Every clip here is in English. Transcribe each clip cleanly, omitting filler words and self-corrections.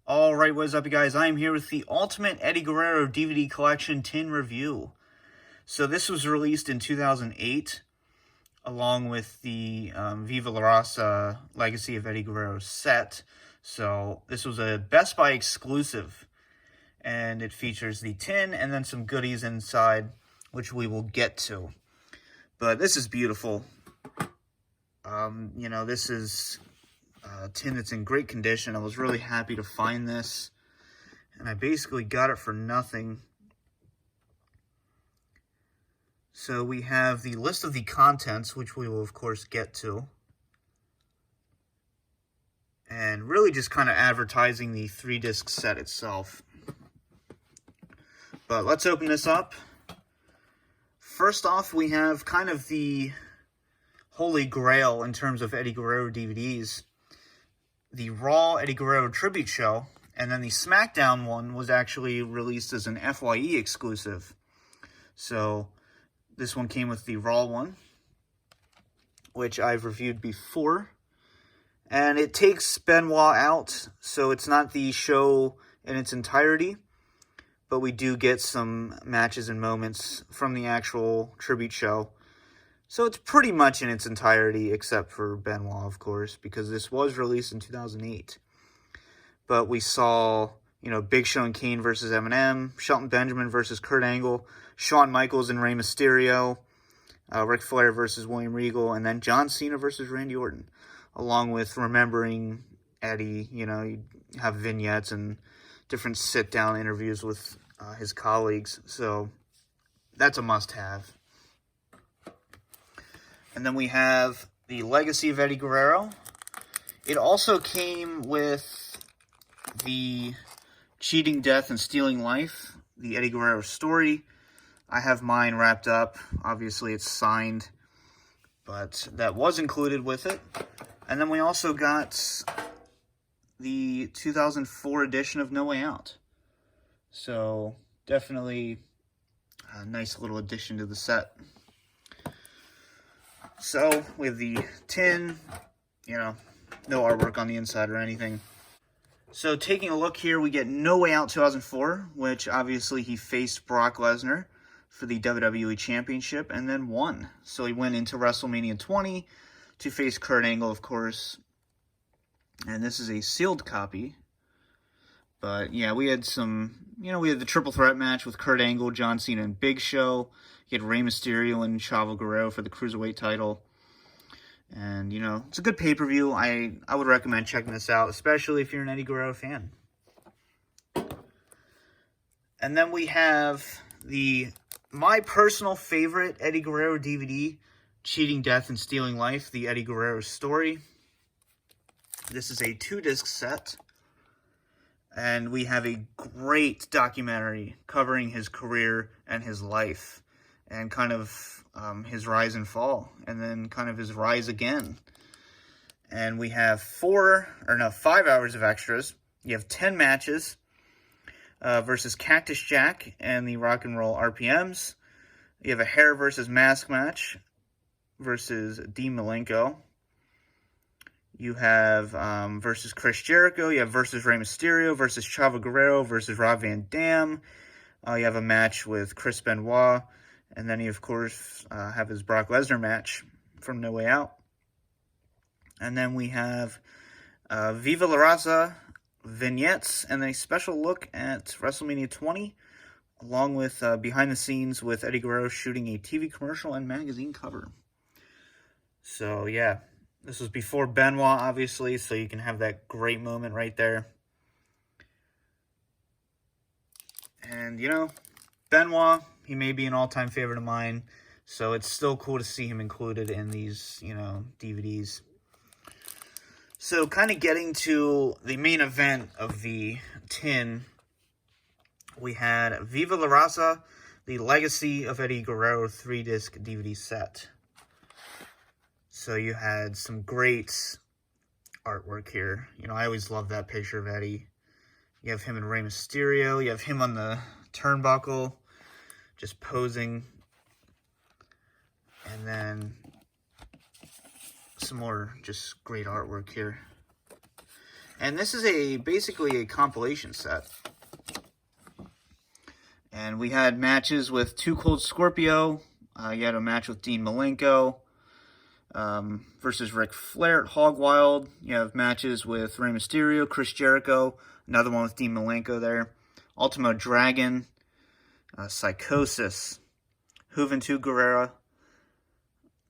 Alright, what is up, you guys? I am here with the Ultimate Eddie Guerrero DVD Collection tin review. So this was released in 2008, along with the Viva La Raza Legacy of Eddie Guerrero set. So this was a Best Buy exclusive, and it features the tin and then some goodies inside, which we will get to. But this is beautiful. This is tin that's in great condition. I was really happy to find this, and I basically got it for nothing. So we have the list of the contents, which we will of course get to, and really just kind of advertising the 3-disc set itself. But let's open this up. First off, we have kind of the holy grail in terms of Eddie Guerrero DVDs. The Raw Eddie Guerrero Tribute Show, and then the SmackDown one was actually released as an FYE exclusive. So this one came with the Raw one, which I've reviewed before. And it takes Benoit out, so it's not the show in its entirety, but we do get some matches and moments from the actual tribute show. So it's pretty much in its entirety, except for Benoit, of course, because this was released in 2008. But we saw, Big Show and Kane versus Eminem, Shelton Benjamin versus Kurt Angle, Shawn Michaels and Rey Mysterio, Ric Flair versus William Regal, and then John Cena versus Randy Orton, along with remembering Eddie. You have vignettes and different sit-down interviews with his colleagues. So that's a must-have. And then we have the Legacy of Eddie Guerrero. It also came with the Cheating Death and Stealing Life, the Eddie Guerrero story. I have mine wrapped up. Obviously, it's signed, but that was included with it. And then we also got the 2004 edition of No Way Out. So, definitely a nice little addition to the set. So, with the tin, no artwork on the inside or anything. So, taking a look here, we get No Way Out 2004, which obviously he faced Brock Lesnar for the WWE Championship and then won. So, he went into WrestleMania 20 to face Kurt Angle, of course. And this is a sealed copy. But, yeah, we had we had the triple threat match with Kurt Angle, John Cena, and Big Show. You had Rey Mysterio and Chavo Guerrero for the Cruiserweight title. And, it's a good pay-per-view. I would recommend checking this out, especially if you're an Eddie Guerrero fan. And then we have my personal favorite Eddie Guerrero DVD, Cheating Death and Stealing Life, the Eddie Guerrero story. This is a 2-disc set. And we have a great documentary covering his career and his life, and kind of his rise and fall, and then kind of his rise again. And we have 5 hours of extras. You have 10 matches versus Cactus Jack and the Rock and Roll RPMs. You have a hair versus mask match versus Dean Malenko. You have versus Chris Jericho. You have versus Rey Mysterio versus Chavo Guerrero versus Rob Van Dam. You have a match with Chris Benoit. And then you, of course, have his Brock Lesnar match from No Way Out. And then we have Viva La Raza vignettes and a special look at WrestleMania 20, along with behind the scenes with Eddie Guerrero shooting a TV commercial and magazine cover. So, yeah. This was before Benoit, obviously, so you can have that great moment right there. And, Benoit, he may be an all-time favorite of mine, so it's still cool to see him included in these, DVDs. So, kind of getting to the main event of the tin, we had Viva La Raza, the Legacy of Eddie Guerrero 3-disc DVD set. So you had some great artwork here. I always love that picture of Eddie. You have him and Rey Mysterio. You have him on the turnbuckle, just posing. And then some more just great artwork here. And this is basically a compilation set. And we had matches with Too Cold Scorpio. You had a match with Dean Malenko versus Ric Flair at Hog Wild. You have matches with Rey Mysterio, Chris Jericho, another one with Dean Malenko there. Ultimo Dragon, Psychosis, Juventud Guerrero.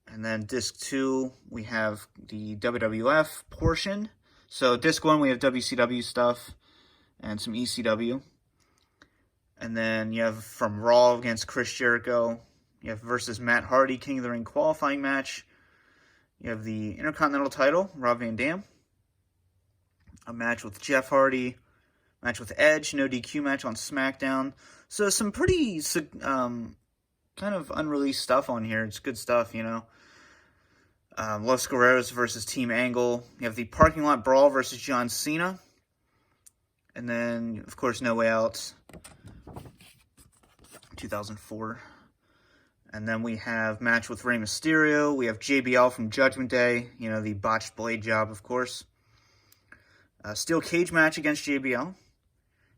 And then disc 2, we have the WWF portion. So disc 1, we have WCW stuff and some ECW. And then you have from Raw against Chris Jericho. You have versus Matt Hardy, King of the Ring qualifying match. You have the Intercontinental title, Rob Van Dam. A match with Jeff Hardy. Match with Edge, no DQ match on SmackDown. So some pretty kind of unreleased stuff on here. It's good stuff, you know. Los Guerreros versus Team Angle. You have the Parking Lot Brawl versus John Cena. And then, of course, No Way Out, 2004. And then we have match with Rey Mysterio. We have JBL from Judgment Day. You know, the botched blade job, of course. Steel cage match against JBL.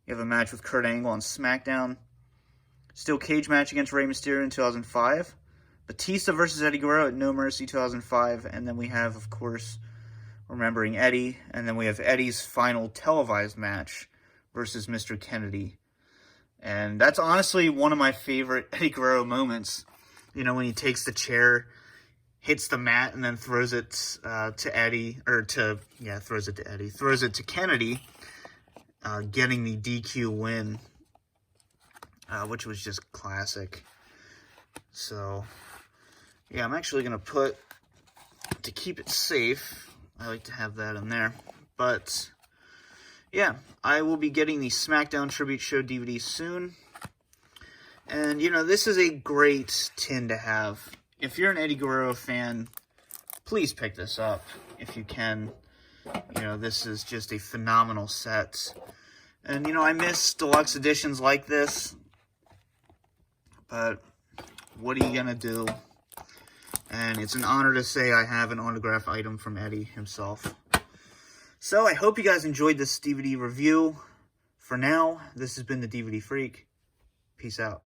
You have a match with Kurt Angle on SmackDown. Steel cage match against Rey Mysterio in 2005. Batista versus Eddie Guerrero at No Mercy 2005. And then we have, of course, Remembering Eddie. And then we have Eddie's final televised match versus Mr. Kennedy. And that's honestly one of my favorite Eddie Guerrero moments. You know, when he takes the chair, hits the mat, and then throws it to Eddie. Throws it to Eddie. Throws it to Kennedy, getting the DQ win, which was just classic. So, yeah, I'm actually going to put, to keep it safe, I like to have that in there. But, yeah, I will be getting the SmackDown Tribute Show DVD soon. And, you know, this is a great tin to have. If you're an Eddie Guerrero fan, please pick this up if you can. You know, this is just a phenomenal set. And, you know, I miss deluxe editions like this. But what are you going to do? And it's an honor to say I have an autographed item from Eddie himself. So I hope you guys enjoyed this DVD review. For now, this has been the DVD Freak. Peace out.